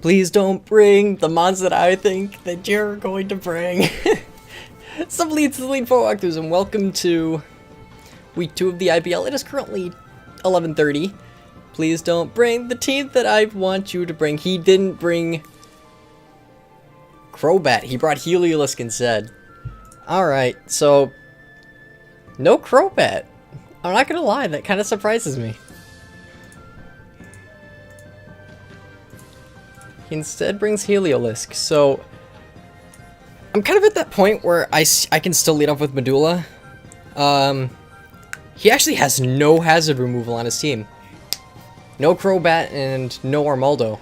Please don't bring the mons that I think that you're going to bring. Some leads to the lead for walkthroughs, and welcome to week 2 of the IBL. It is currently 11:30. Please don't bring the team that I want you to bring. He didn't bring Crobat. He brought Heliolisk instead. Alright, so no Crobat. I'm not gonna lie, that kind of surprises me. He instead brings Heliolisk, so I'm kind of at that point where I can still lead off with Medulla. He actually has no hazard removal on his team. No Crobat and no Armaldo.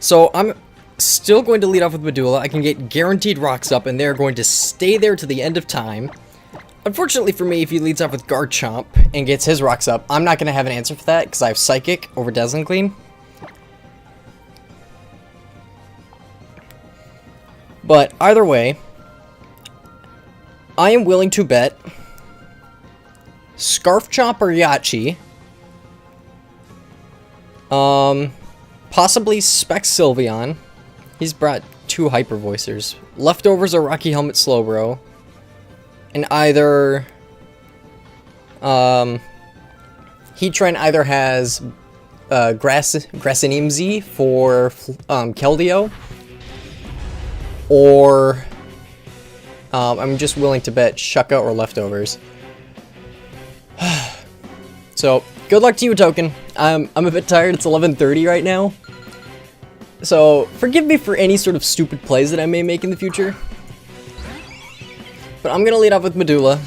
So I'm still going to lead off with Medulla. I can get guaranteed rocks up, and they're going to stay there to the end of time. Unfortunately for me, if he leads off with Garchomp and gets his rocks up, I'm not going to have an answer for that because I have Psychic over Desmond. But either way, I am willing to bet Scarfchomp or Yachi. Possibly Specs Sylveon. He's brought 2 Hyper Voicers. Leftovers are Rocky Helmet Slowbro. And either Heatran either has Grassinimzi for Keldeo, or I'm just willing to bet Shucka or Leftovers. So good luck to you, Token. I'm a bit tired. It's 11:30 right now, so forgive me for any sort of stupid plays that I may make in the future. But I'm gonna lead off with Medulla.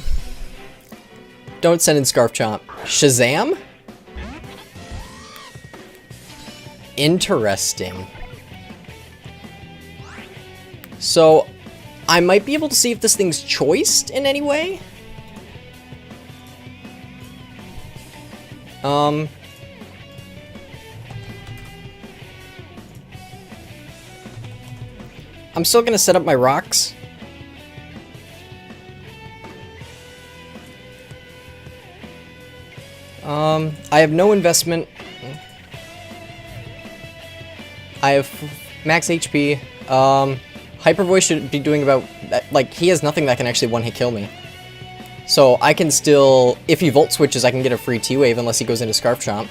Don't send in Scarfchomp. Shazam? Interesting. So, I might be able to see if this thing's choiced in any way. I'm still gonna set up my rocks. I have no investment. I have max HP. Hyper Voice should be doing about, like, he has nothing that can actually one-hit kill me. So I can still, if he Volt Switches, I can get a free T-Wave unless he goes into Scarfchomp.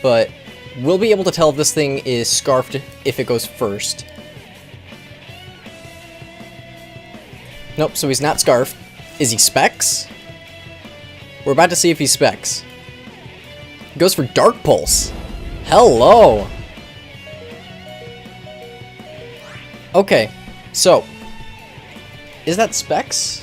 But we'll be able to tell if this thing is Scarfed if it goes first. Nope, so he's not Scarfed. Is he Specs? We're about to see if he's Specs. He goes for Dark Pulse. Hello! Okay, so is that Specs?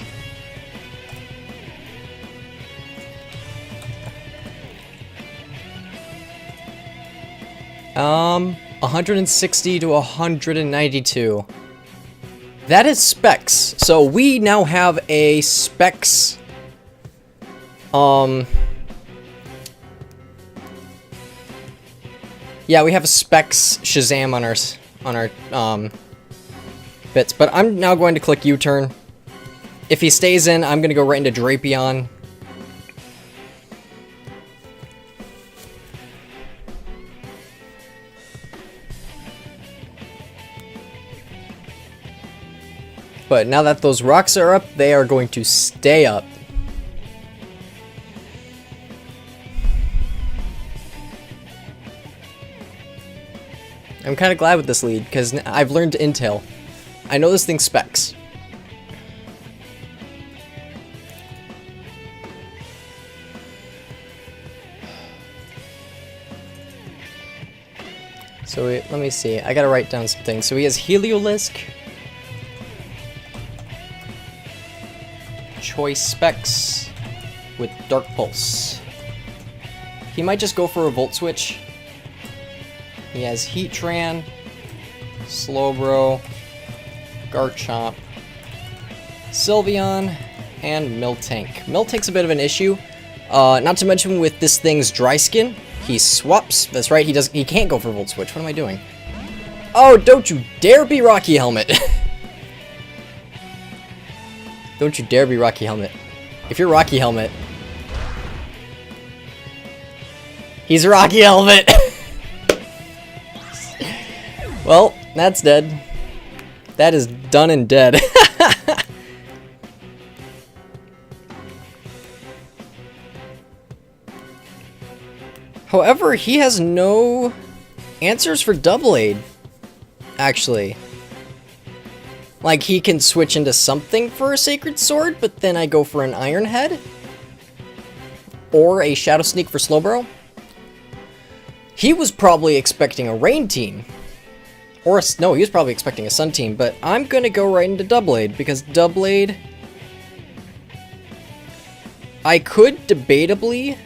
Um, 160 to 192. That is Specs. So we now have a Specs. Yeah, we have a Specs Shazam on our bits, but I'm now going to click U-turn. If he stays in, I'm going to go right into Drapion. But now that those rocks are up, they are going to stay up. I'm kind of glad with this lead, because I've learned intel. I know this thing's Specs. So let me see. I gotta write down some things. So he has Heliolisk, Choice Specs with Dark Pulse. He might just go for a Volt Switch. He has Heatran, Slowbro, Garchomp, Sylveon, and Miltank. Miltank's a bit of an issue. Not to mention with this thing's Dry Skin, he swaps. That's right, he can't go for Volt Switch. What am I doing? Oh, don't you dare be Rocky Helmet! Don't you dare be Rocky Helmet. If you're Rocky Helmet, he's Rocky Helmet! Well, that's dead. That is done and dead. However, he has no answers for Doublade, actually. Like, he can switch into something for a Sacred Sword, but then I go for an Iron Head. Or a Shadow Sneak for Slowbro. He was probably expecting a Rain Team. Or, no, he was probably expecting a Sun Team, but I'm gonna go right into Doublade, because Doublade... I could debatably...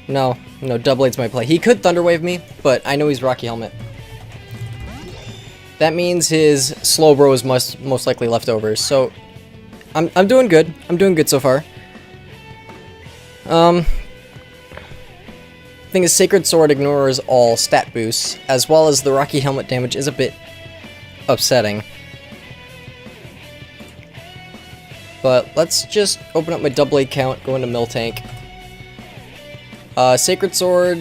No, Doublade's my play. He could Thunder Wave me, but I know he's Rocky Helmet. That means his Slowbro is most likely leftovers, so I'm doing good. I'm doing good so far. Thing is, Sacred Sword ignores all stat boosts, as well as the Rocky Helmet damage is a bit upsetting. But let's just open up my Doublade count, go into Miltank. Sacred Sword...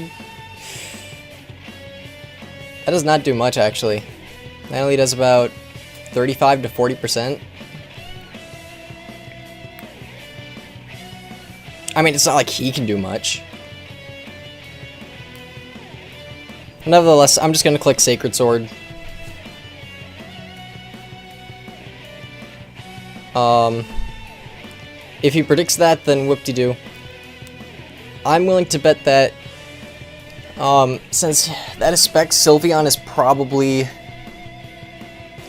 That does not do much, actually. That only does about 35 to 40%. I mean, it's not like he can do much. Nevertheless, I'm just gonna click Sacred Sword. If he predicts that, then whoop-de-doo. I'm willing to bet that, since that is spec, Sylveon is probably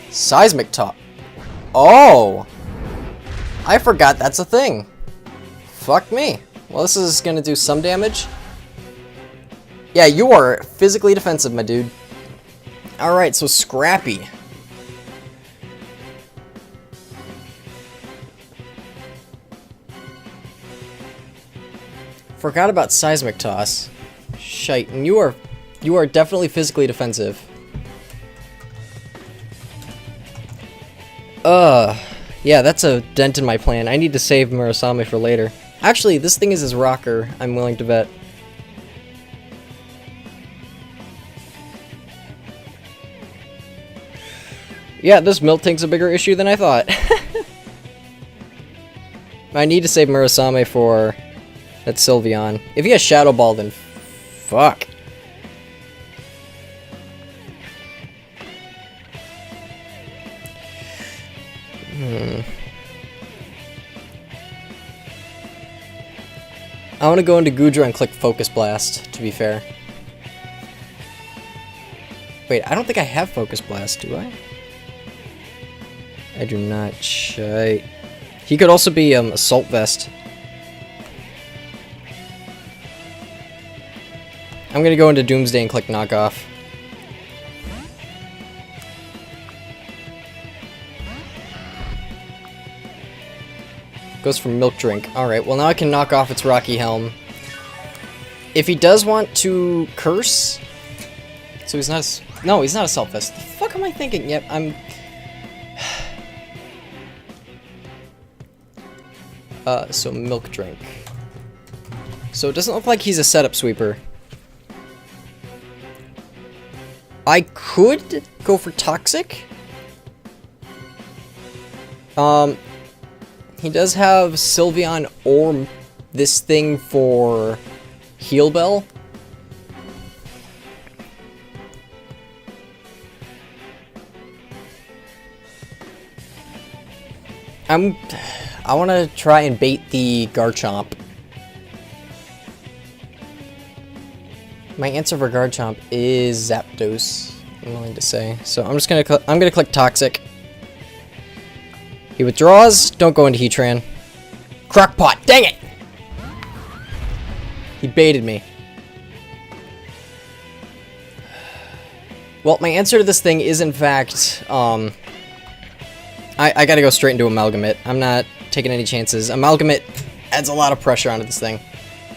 Seismic Top. Oh! I forgot that's a thing. Fuck me. Well, this is gonna do some damage. Yeah, you are physically defensive, my dude. Alright, so Scrappy. Forgot about Seismic Toss. Shite, and you are definitely physically defensive. Yeah, that's a dent in my plan. I need to save Murasame for later. Actually, this thing is his rocker, I'm willing to bet. Yeah, this Miltank's a bigger issue than I thought. I need to save Murasame for that Sylveon. If he has Shadow Ball, then fuck. I want to go into Goodra and click Focus Blast, to be fair. Wait, I don't think I have Focus Blast, do I? I do not. Shite. He could also be Assault Vest. I'm gonna go into Doomsday and click Knockoff. Goes for Milk Drink. Alright, well now I can knock off its Rocky Helm. If he does want to Curse... So he's not a... No, he's not Assault Vest. The fuck am I thinking? Yep, I'm... So Milk Drink. So it doesn't look like he's a setup sweeper. I could go for Toxic. He does have Sylveon or this thing for Heal Bell. I want to try and bait the Garchomp. My answer for Garchomp is Zapdos, I'm willing to say. So I'm just gonna click Toxic. He withdraws. Don't go into Heatran. Crockpot. Dang it! He baited me. Well, my answer to this thing is in fact, I gotta go straight into Amalgamate. I'm not taking any chances. Amalgamate adds a lot of pressure onto this thing.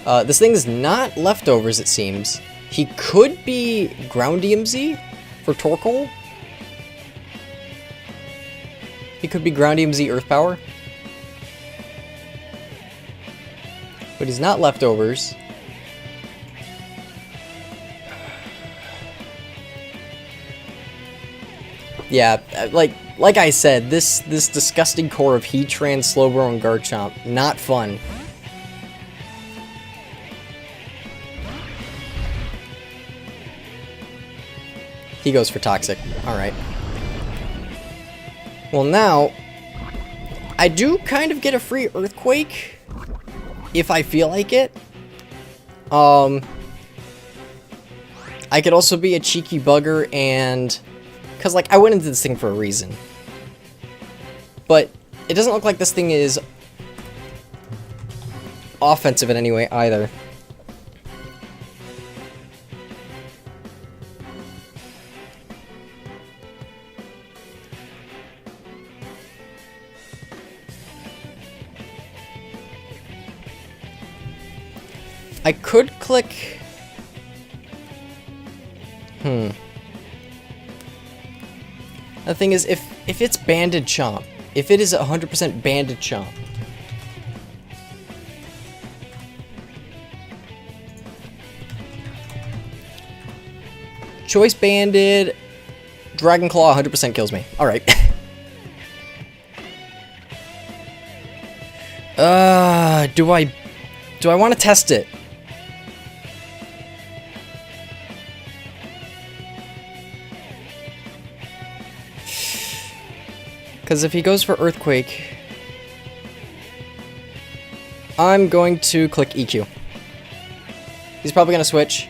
This thing is not leftovers, it seems. He could be Ground DMZ for Torkoal. He could be Ground DMZ Earth Power. But he's not leftovers. Yeah, like I said, this disgusting core of Heatran, Slowbro, and Garchomp, not fun. He goes for Toxic. Alright. Well, now, I do kind of get a free Earthquake, if I feel like it. I could also be a cheeky bugger and... Because, like, I went into this thing for a reason. But it doesn't look like this thing is offensive in any way either. I could click... The thing is, if it's Banded Chomp, if it is 100% Banded Chomp, Choice Banded, Dragon Claw 100% kills me. Alright. Do I want to test it? Because if he goes for Earthquake, I'm going to click EQ. He's probably going to switch.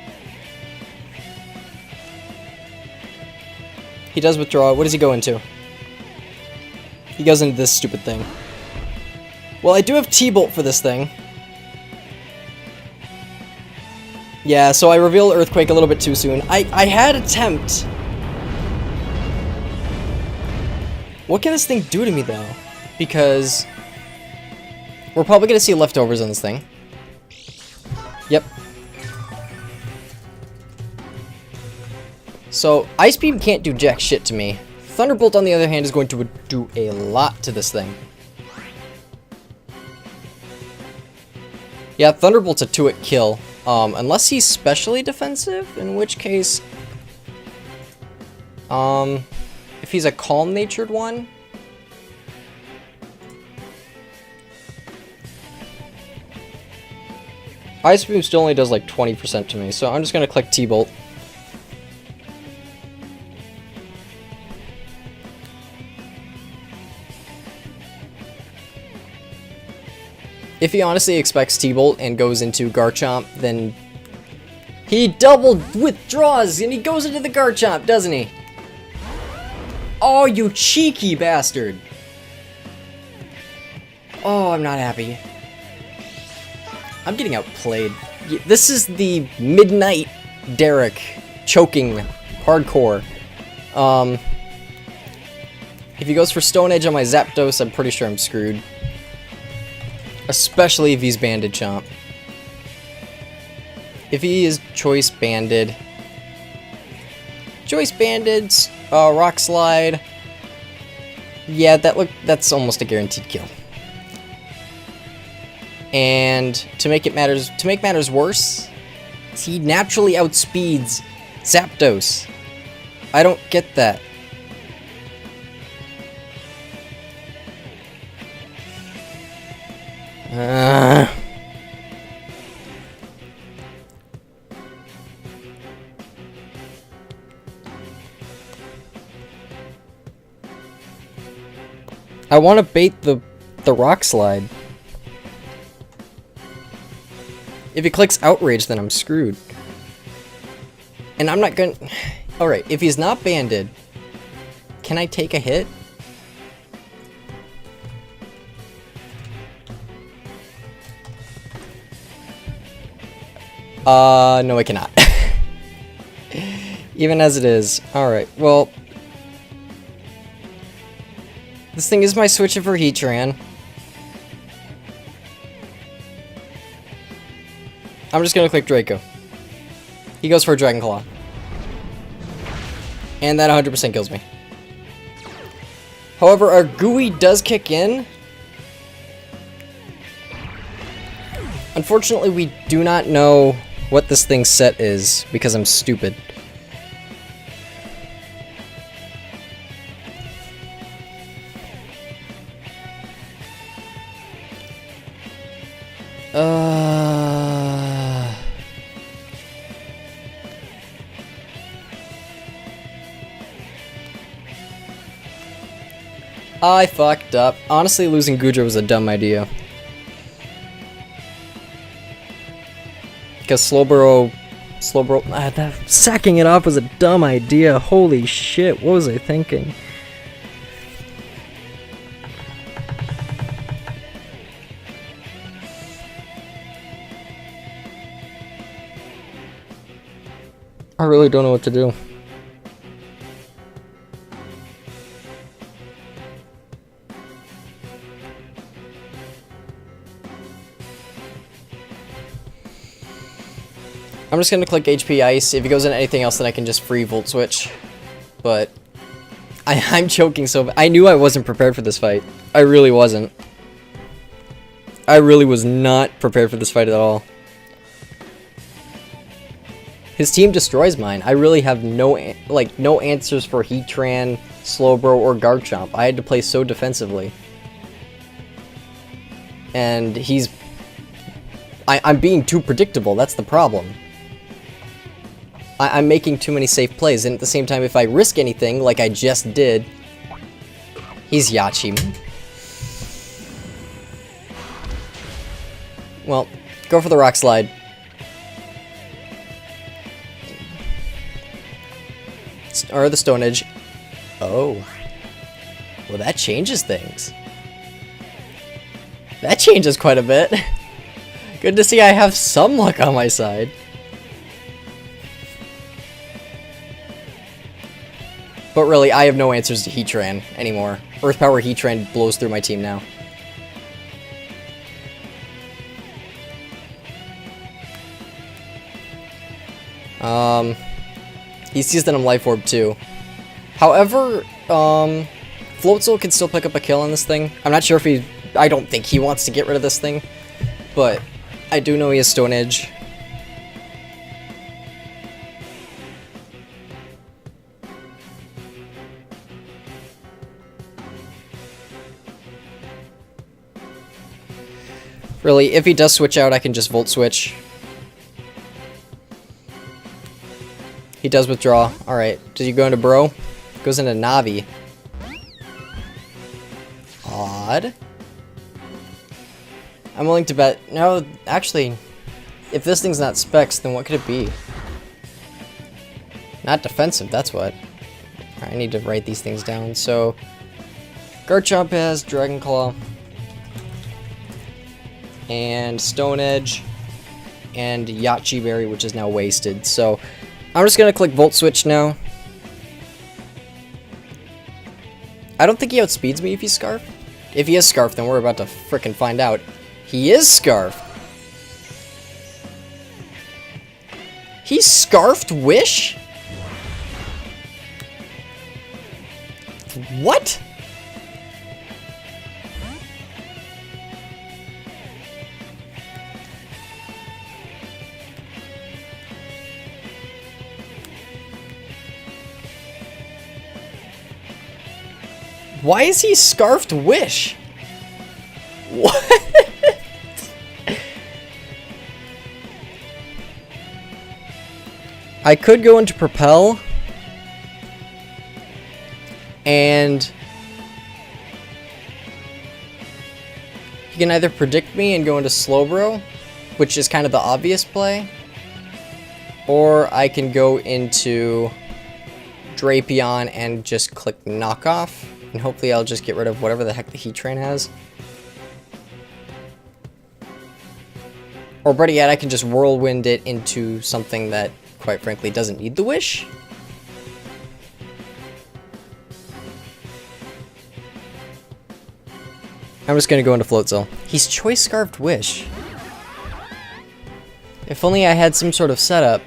He does withdraw. What does he go into? He goes into this stupid thing. Well, I do have T-Bolt for this thing. Yeah, so I revealed Earthquake a little bit too soon. I had attempt... What can this thing do to me, though? Because we're probably going to see leftovers on this thing. Yep. So, Ice Beam can't do jack shit to me. Thunderbolt, on the other hand, is going to do a lot to this thing. Yeah, Thunderbolt's a 2-hit kill. Unless he's specially defensive, in which case... If he's a calm-natured one... Ice Beam still only does like 20% to me, so I'm just gonna click T-Bolt. If he honestly expects T-Bolt and goes into Garchomp, then... He double withdraws and he goes into the Garchomp, doesn't he? Oh, you cheeky bastard. Oh, I'm not happy. I'm getting outplayed. This is the Midnight Derek choking hardcore. If he goes for Stone Edge on my Zapdos, I'm pretty sure I'm screwed. Especially if he's Banded Chomp. If he is Choice Banded... Choice Banded, Rock Slide... Yeah, that's almost a guaranteed kill. And to make matters worse, he naturally outspeeds Zapdos. I don't get that. I want to bait the Rock Slide. If he clicks Outrage, then I'm screwed. And I'm not gonna... Alright, if he's not banded, can I take a hit? No I cannot. Even as it is. Alright, well... This thing is my switcher for Heatran. I'm just gonna click Draco. He goes for a Dragon Claw. And that 100% kills me. However, our GUI does kick in. Unfortunately, we do not know what this thing's set is, because I'm stupid. I fucked up. Honestly, losing Goodra was a dumb idea. Because Slowbro, that sacking it off was a dumb idea. Holy shit, what was I thinking? I really don't know what to do. I'm just gonna click HP Ice. If he goes into anything else, then I can just free Volt Switch. But I'm choking so bad. I knew I wasn't prepared for this fight. I really wasn't. I really was not prepared for this fight at all. His team destroys mine. I really have no answers for Heatran, Slowbro, or Garchomp. I had to play so defensively. And I'm being too predictable. That's the problem. I'm making too many safe plays, and at the same time, if I risk anything, like I just did, he's Yachi. Well, go for the Rock Slide. Or the Stone Edge. Oh. Well, that changes things. That changes quite a bit. Good to see I have some luck on my side. But really, I have no answers to Heatran anymore. Earth Power Heatran blows through my team now. He sees that I'm Life Orb too. However, Floatzel can still pick up a kill on this thing. I'm not sure if I don't think he wants to get rid of this thing. But I do know he has Stone Edge. Really, if he does switch out, I can just Volt Switch. He does withdraw. Alright, does he go into Bro? Goes into Navi. Odd. I'm willing to bet... No, actually, if this thing's not Specs, then what could it be? Not defensive, that's what. I need to write these things down. So, Garchomp has Dragon Claw. And Stone Edge. And Yachi Berry, which is now wasted. So, I'm just gonna click Volt Switch now. I don't think he outspeeds me if he's Scarf. If he is Scarf, then we're about to frickin' find out. He is Scarf. He Scarfed Wish? What? Why is he Scarfed Wish? What? I could go into Propel. And he can either predict me and go into Slowbro, which is kind of the obvious play. Or I can go into Drapion and just click Knockoff. And hopefully I'll just get rid of whatever the heck the Heatran has. Or better yet, I can just Whirlwind it into something that, quite frankly, doesn't need the Wish. I'm just gonna go into Floatzel. He's Choice Scarfed Wish. If only I had some sort of setup.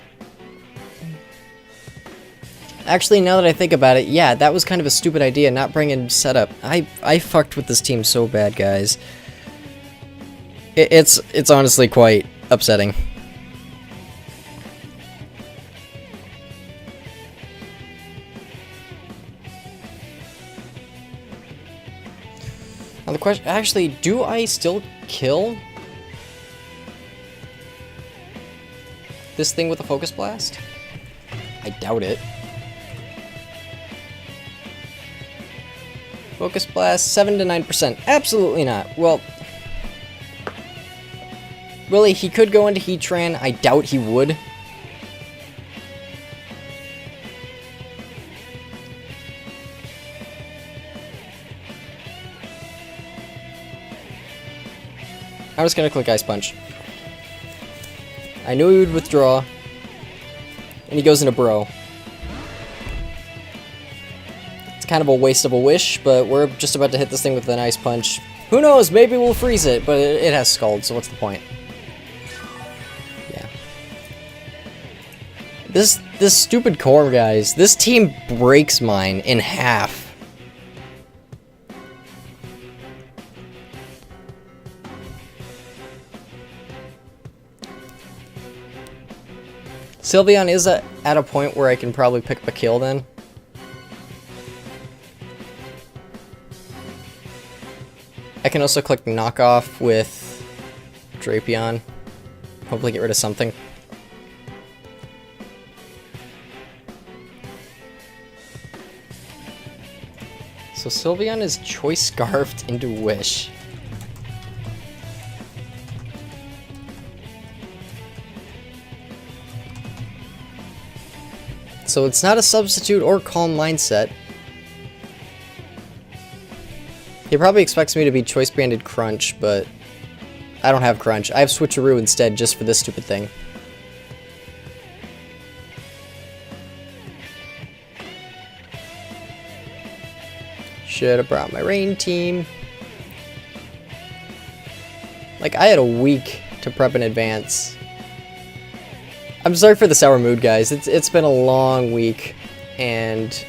Actually, now that I think about it, yeah, that was kind of a stupid idea, not bringing setup. I fucked with this team so bad, guys. It's honestly quite upsetting. Now the question, actually, do I still kill this thing with a Focus Blast? I doubt it. Focus Blast, 7 to 9%. Absolutely not. Well, really, he could go into Heatran. I doubt he would. I'm just gonna click Ice Punch. I knew he would withdraw. And he goes into Bro. It's kind of a waste of a wish, but we're just about to hit this thing with an Ice Punch. Who knows, maybe we'll freeze it, but it has Scald, so what's the point? Yeah. This stupid core, guys. This team breaks mine in half. Sylveon is at a point where I can probably pick up a kill then. I can also click Knockoff with Drapion. Hopefully get rid of something. So Sylveon is Choice Scarfed into Wish. So it's not a substitute or calm mindset. He probably expects me to be choice branded Crunch, but I don't have Crunch. I have Switcheroo instead just for this stupid thing. Should have brought my rain team. Like, I had a week to prep in advance. I'm sorry for the sour mood, guys. It's been a long week, and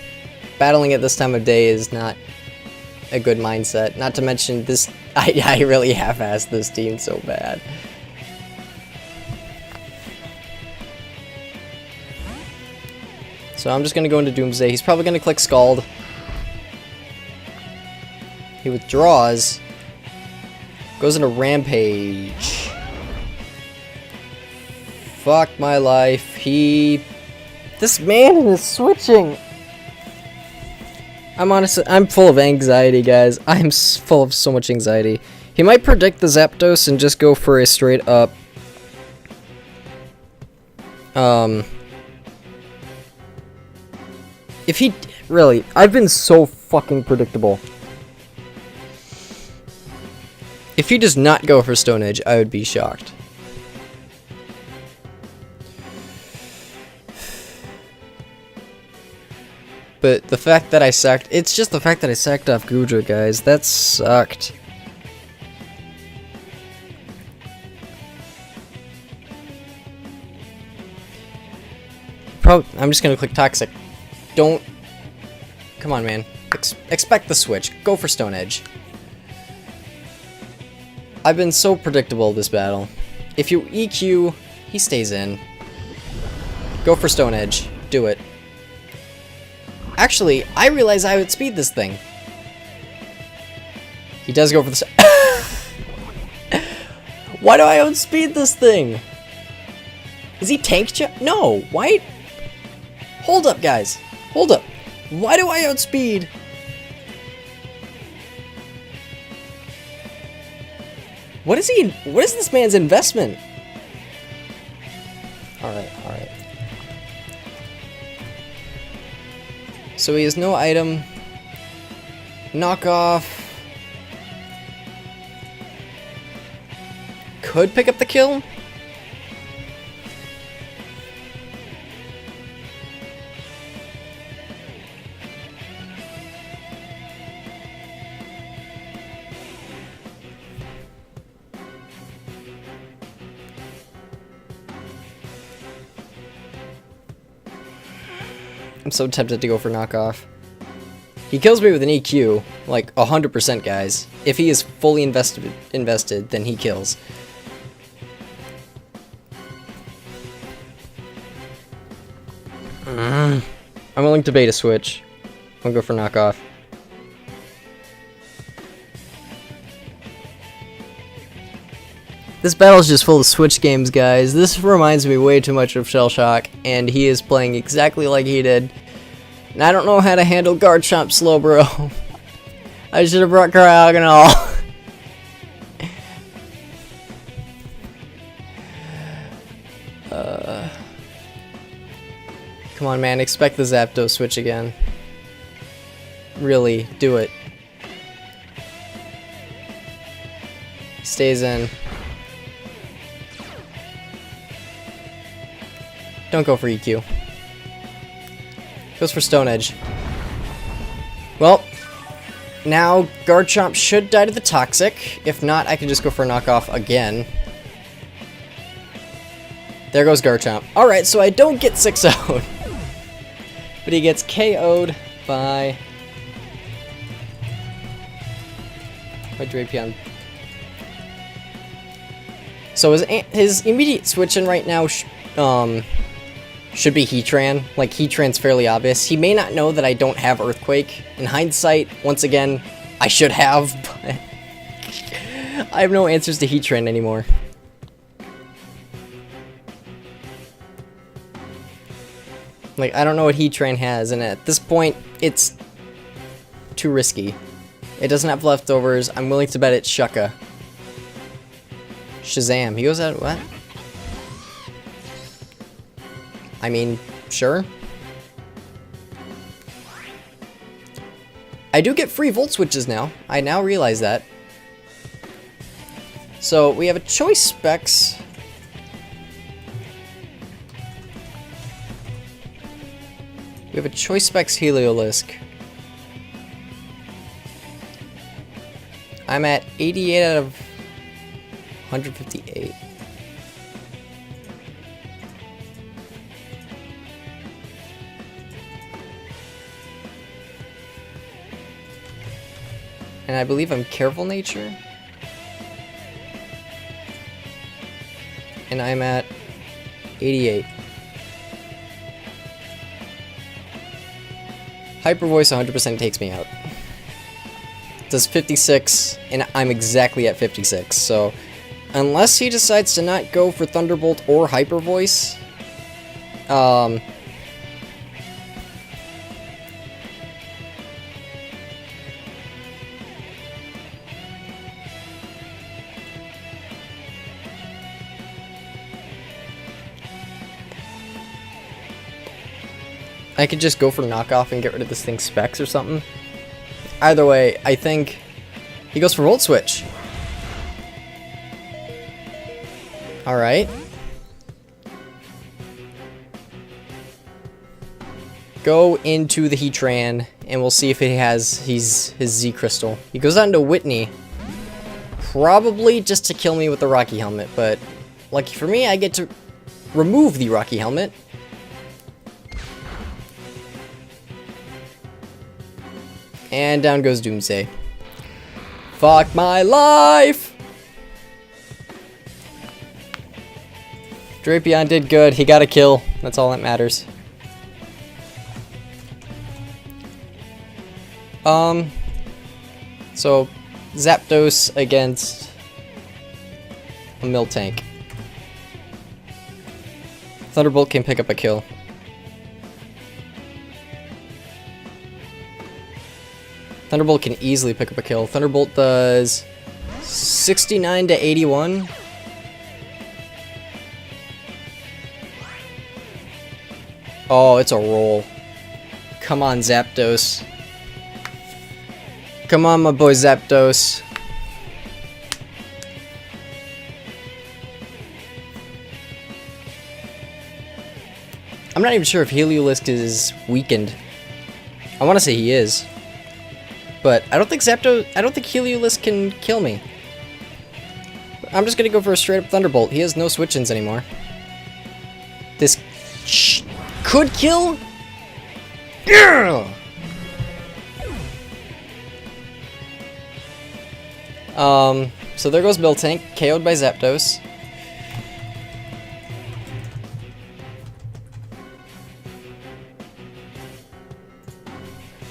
battling at this time of day is not a good mindset. Not to mention this, I really half-assed this team so bad. So I'm just gonna go into Doomsday. He's probably gonna click Scald. He withdraws, goes into Rampage. Fuck my life. This man is switching. I'm full of anxiety, guys. I'm full of so much anxiety. He might predict the Zapdos and just go for a straight up if he really, I've been so fucking predictable. If he does not go for Stone Edge, I would be shocked. But the fact that I sacked... It's just the fact that I sacked off Gudra, guys. That sucked. I'm just gonna click Toxic. Don't... Come on, man. Expect the switch. Go for Stone Edge. I've been so predictable this battle. If you EQ, he stays in. Go for Stone Edge. Do it. Actually, I realize I would speed this thing. He does go for the... Why do I outspeed this thing? Is he tank No, why? Hold up, guys. Hold up. Why do I outspeed? What is this man's investment? Alright, alright. So he has no item. Knockoff. Could pick up the kill. I'm so tempted to go for knockoff. He kills me with an EQ, like 100%, guys. If he is fully invested, then he kills. I'm willing to bait a switch. I'll go for knockoff. This battle is just full of switch games, guys. This reminds me way too much of Shell Shock, and he is playing exactly like he did. And I don't know how to handle Garchomp Slowbro. I should have brought Cryogonal. Come on, man. Expect the Zapdos switch again. Really, do it. Stays in. Don't go for EQ. Goes for Stone Edge. Well, now Garchomp should die to the Toxic. If not, I can just go for a knockoff again. There goes Garchomp. Alright, so I don't get 6-0'd. But he gets KO'd by Drapion. So his immediate switch in right now should be Heatran. Like, Heatran's fairly obvious. He may not know that I don't have Earthquake. In hindsight, once again, I should have, but I have no answers to Heatran anymore. Like, I don't know what Heatran has, and at this point, it's too risky. It doesn't have leftovers. I'm willing to bet it's Shucka. Shazam. He goes out, what? I mean, sure. I do get free Volt Switches now. I now realize that. So, we have a Choice Specs. We have a Choice Specs Heliolisk. I'm at 88 out of 158. And I believe I'm Careful Nature. And I'm at 88. Hyper Voice 100% takes me out. Does 56, and I'm exactly at 56, so unless he decides to not go for Thunderbolt or Hyper Voice, I could just go for knockoff and get rid of this thing's specs or something. Either way, I think he goes for Volt Switch. Alright. Go into the Heatran, and we'll see if he has his Z Crystal. He goes on to Whitney. Probably just to kill me with the Rocky Helmet, but lucky for me, I get to remove the Rocky Helmet. And down goes Doomsday. Fuck my life! Drapion did good. He got a kill. That's all that matters. So, Zapdos against a Miltank. Thunderbolt can pick up a kill. Thunderbolt can easily pick up a kill. Thunderbolt does 69 to 81. Oh, it's a roll. Come on, Zapdos. Come on, my boy Zapdos. I'm not even sure if Heliolisk is weakened. I want to say he is. But I don't think Heliolisk can kill me. I'm just gonna go for a straight up Thunderbolt. He has no switch-ins anymore. This could kill? Yeah! So there goes Miltank, KO'd by Zapdos.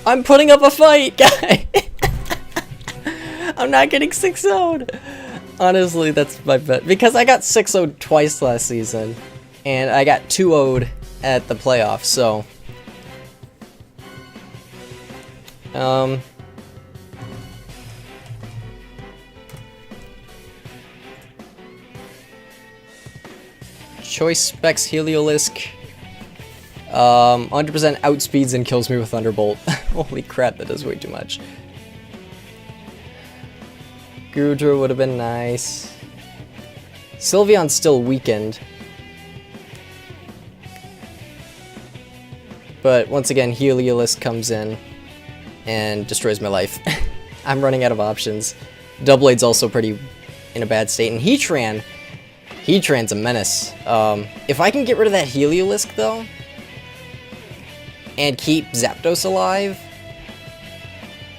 I'm putting up a fight, guy! I'm not getting 6-0'd. Honestly, that's my bet. Because I got 6-0'd twice last season. And I got 2-0'd at the playoffs, so... Choice Specs Heliolisk 100% outspeeds and kills me with Thunderbolt. Holy crap, that does way too much. Gudra would have been nice. Sylveon's still weakened. But once again, Heliolisk comes in and destroys my life. I'm running out of options. Doublade's also pretty in a bad state. And Heatran's a menace. If I can get rid of that Heliolisk, though, and keep Zapdos alive,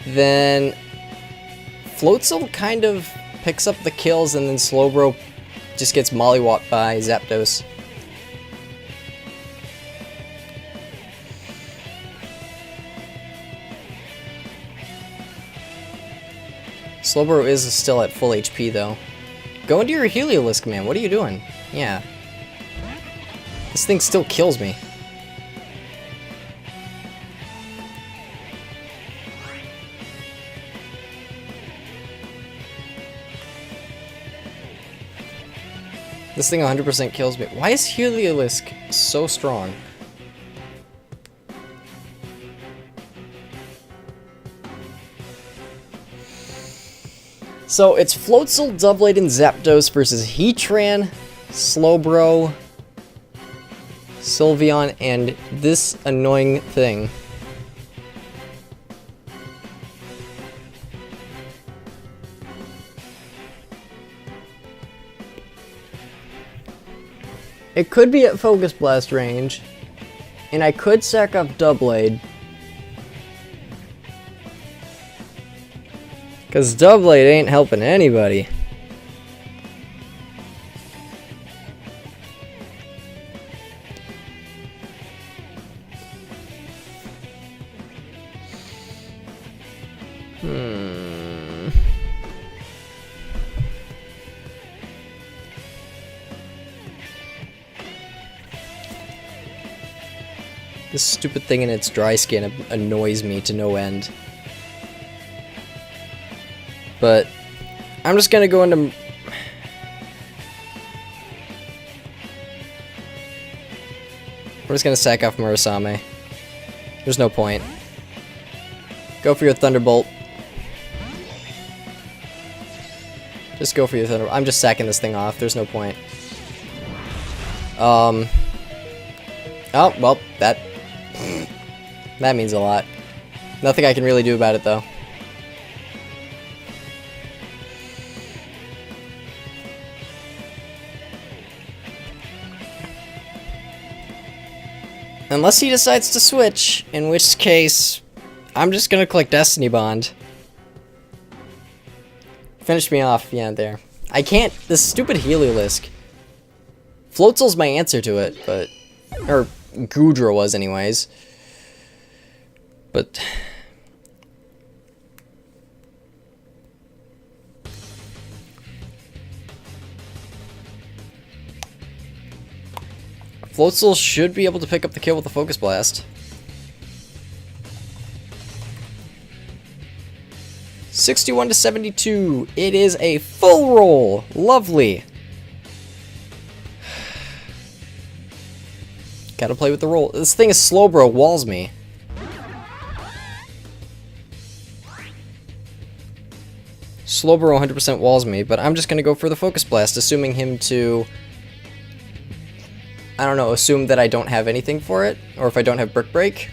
then Floatzel kind of picks up the kills, and then Slowbro just gets mollywopped by Zapdos. Slowbro is still at full HP, though. Go into your Heliolisk, man. What are you doing? Yeah. This thing still kills me. This thing 100% kills me. Why is Heliolisk so strong? So it's Floatzel, Doublade, and Zapdos versus Heatran, Slowbro, Sylveon, and this annoying thing. It could be at Focus Blast range, and I could sack off Doublade. Because Doublade ain't helping anybody. This stupid thing in its dry skin annoys me to no end. But I'm just gonna go into... We're just gonna sack off Murasame. There's no point. Go for your Thunderbolt. Just go for your Thunderbolt. I'm just sacking this thing off. There's no point. Oh, well, that means a lot. Nothing I can really do about it, though. Unless he decides to switch, in which case, I'm just gonna click Destiny Bond. Finish me off, yeah, there. I can't, this stupid Heliolisk. Floatzel's my answer to it, but... Or, Gudra was anyways. But... Floatzel should be able to pick up the kill with the Focus Blast. 61-72. It is a full roll. Lovely. Gotta play with the roll. This thing is Slowbro, walls me. Slowbro 100% walls me, but I'm just gonna go for the Focus Blast, assuming him to... I don't know, assume that I don't have anything for it, or if I don't have Brick Break.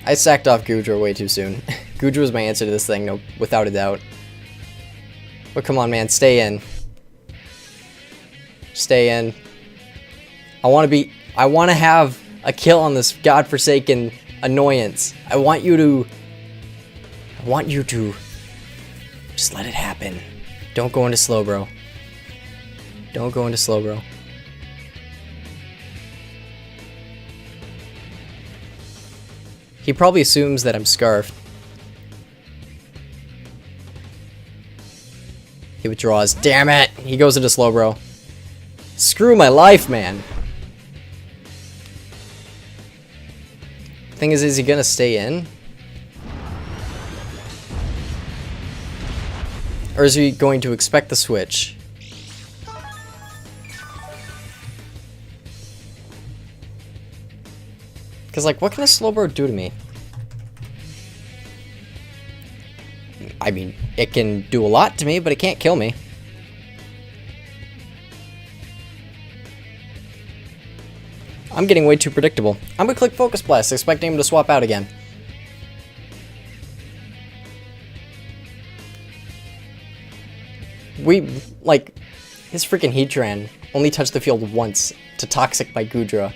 I sacked off Gudra way too soon. Gudra was my answer to this thing, no, without a doubt. But come on, man, stay in. Stay in. I want to have a kill on this godforsaken annoyance. I want you to just let it happen. Don't go into Slowbro. Don't go into Slowbro. He probably assumes that I'm Scarfed. He withdraws. Damn it! He goes into Slowbro. Screw my life, man. Thing is he gonna stay in? Or is he going to expect the switch? Because, like, what can a Slowbro do to me? I mean, it can do a lot to me, but it can't kill me. I'm getting way too predictable. I'm gonna click Focus Blast, expecting him to swap out again. Like, his freaking Heatran only touched the field once to Toxic my Goodra.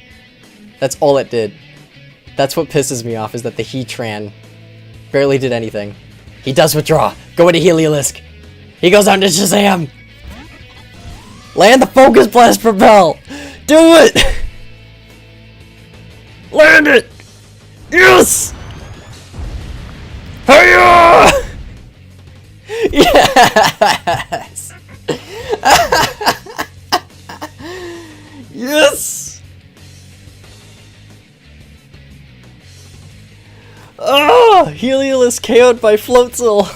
That's all it did. That's what pisses me off, is that the Heatran barely did anything. He does withdraw. Go into Heliolisk. He goes on to Shazam. Land the Focus Blast Propel. Do it. Land it. Yes. Hiya! Yes. Yes. Oh, Heliolisk KO'd by Floatzel.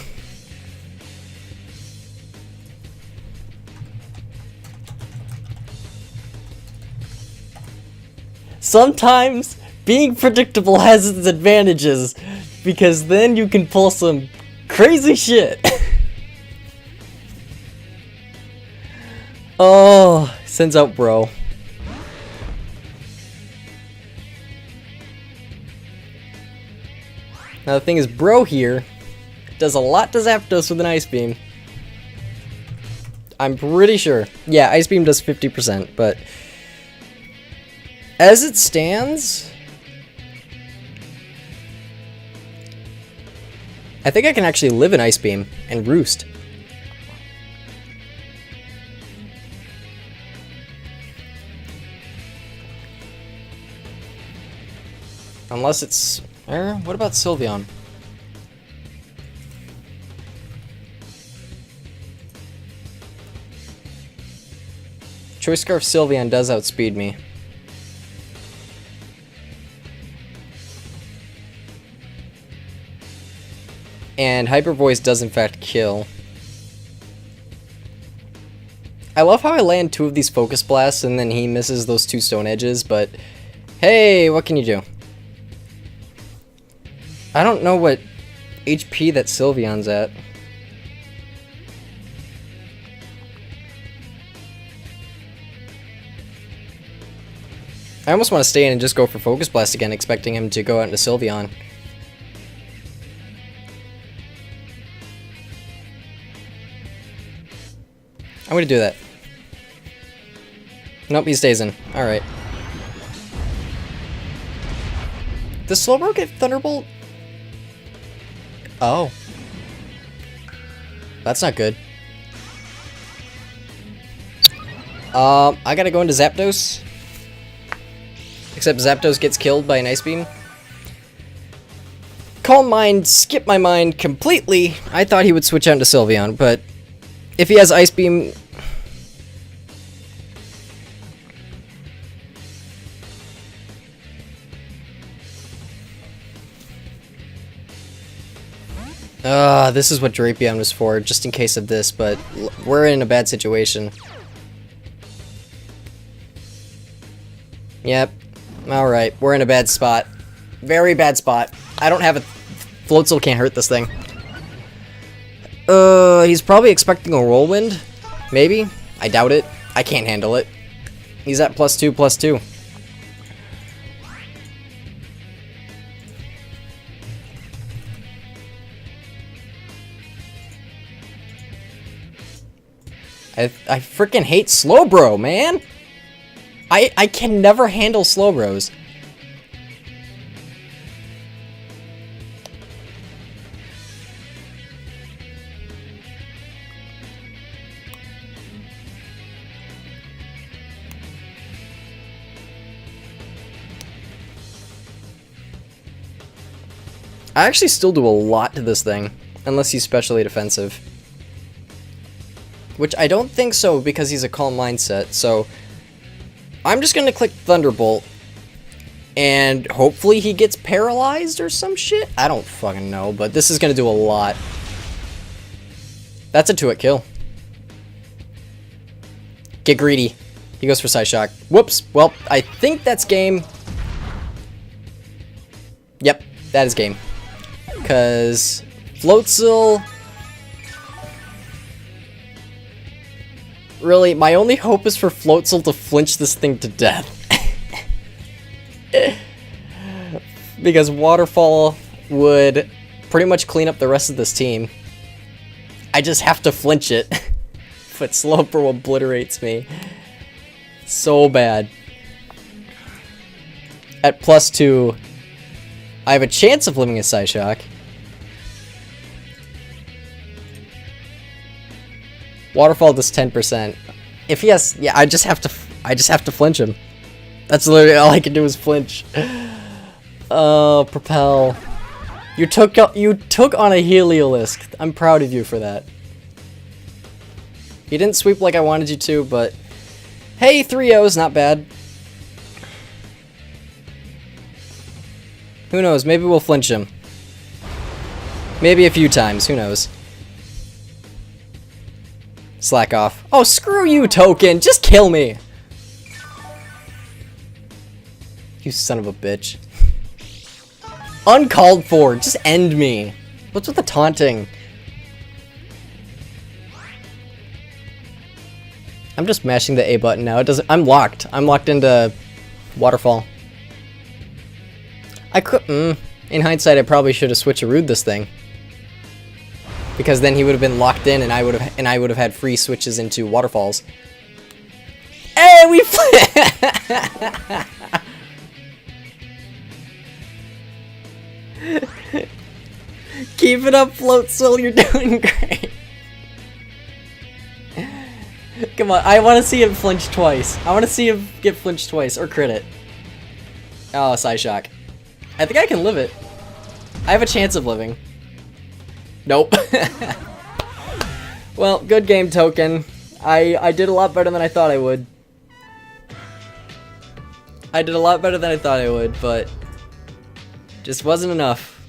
Sometimes being predictable has its advantages, because then you can pull some crazy shit. Oh, sends out Bro. Now the thing is, Bro here does a lot to Zapdos with an Ice Beam. I'm pretty sure. Yeah, Ice Beam does 50%, but as it stands, I think I can actually live in Ice Beam and Roost. Unless it's... what about Sylveon? Choice Scarf Sylveon does outspeed me. And Hyper Voice does in fact kill. I love how I land 2 of these Focus Blasts and then he misses those 2 Stone Edges, but hey, what can you do? I don't know what HP that Sylveon's at. I almost want to stay in and just go for Focus Blast again, expecting him to go out into Sylveon. I'm gonna do that. Nope, he stays in. Alright. Does Slowbro get Thunderbolt? Oh. That's not good. I gotta go into Zapdos. Except Zapdos gets killed by an Ice Beam. Calm Mind skipped my mind completely. I thought he would switch out into Sylveon, but if he has Ice Beam... this is what Drapion was for, just in case of this, but we're in a bad situation. Yep. Alright, we're in a bad spot. Very bad spot. I don't have a... Floatzel can't hurt this thing. He's probably expecting a Whirlwind. Maybe? I doubt it. I can't handle it. He's at +2/+2. I freaking hate Slowbro, man! I can never handle Slowbros. I actually still do a lot to this thing, unless he's specially defensive. Which I don't think so, because he's a Calm Mindset, so I'm just gonna click Thunderbolt, and hopefully he gets paralyzed or some shit? I don't fucking know, but this is gonna do a lot. That's a 2-hit kill. Get greedy. He goes for Side Shock. Whoops. Well, I think that's game. Yep, that is game. Because Floatzel... Really, my only hope is for Floatzel to flinch this thing to death. Because Waterfall would pretty much clean up the rest of this team. I just have to flinch it. But Slowbro obliterates me. So bad. At +2, I have a chance of living a Psyshock. Waterfall does 10%. If he has, yeah, I just have to flinch him. That's literally all I can do is flinch. Oh, Propel. You took on a Heliolisk. I'm proud of you for that. You didn't sweep like I wanted you to, but hey, 3-0's not bad. Who knows? Maybe we'll flinch him. Maybe a few times. Who knows? Slack off. Oh, screw you, Token! Just kill me! You son of a bitch. Uncalled for! Just end me! What's with the taunting? I'm just mashing the A button now. It doesn't. I'm locked. I'm locked into Waterfall. I could. In hindsight, I probably should have switcherooed this thing. Because then he would have been locked in, and I would have had free switches into Waterfalls. Hey, we keep it up, Floatzel. You're doing great. Come on, I want to see him flinch twice. I want to see him get flinched twice or crit it. Oh, Psyshock. I think I can live it. I have a chance of living. Nope. Well, good game, Token. I did a lot better than I thought I would. I did a lot better than I thought I would, but just wasn't enough.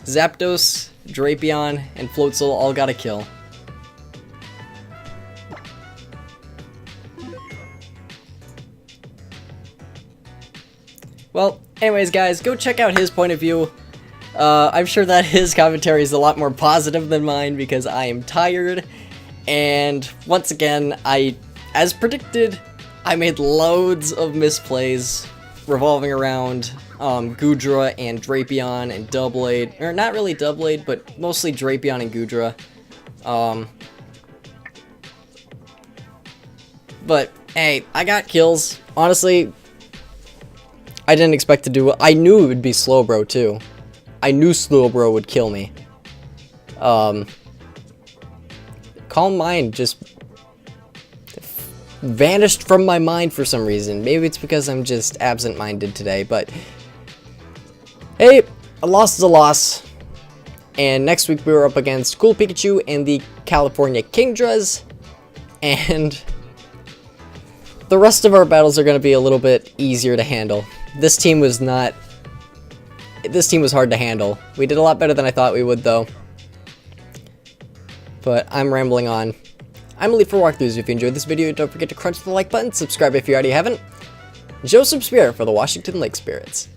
Zapdos, Drapion, and Floatzel all got a kill. Well, anyways, guys, go check out his point of view. I'm sure that his commentary is a lot more positive than mine because I am tired. And once again, as predicted, I made loads of misplays revolving around Goodra and Drapion and Doublade. Or not really Doublade, but mostly Drapion and Goodra. But hey, I got kills. Honestly, I didn't expect to do it. I knew it would be Slowbro too. I knew Slowbro would kill me. Calm Mind just vanished from my mind for some reason. Maybe it's because I'm just absent-minded today, but hey, a loss is a loss. And next week we were up against Cool Pikachu and the California Kingdras, and the rest of our battles are going to be a little bit easier to handle. This team was hard to handle. We did a lot better than I thought we would, though. But I'm rambling on. I'm Elite for Walkthroughs. If you enjoyed this video, don't forget to crunch the like button, subscribe if you already haven't. JoesphGames for the Washington Lake Spirits.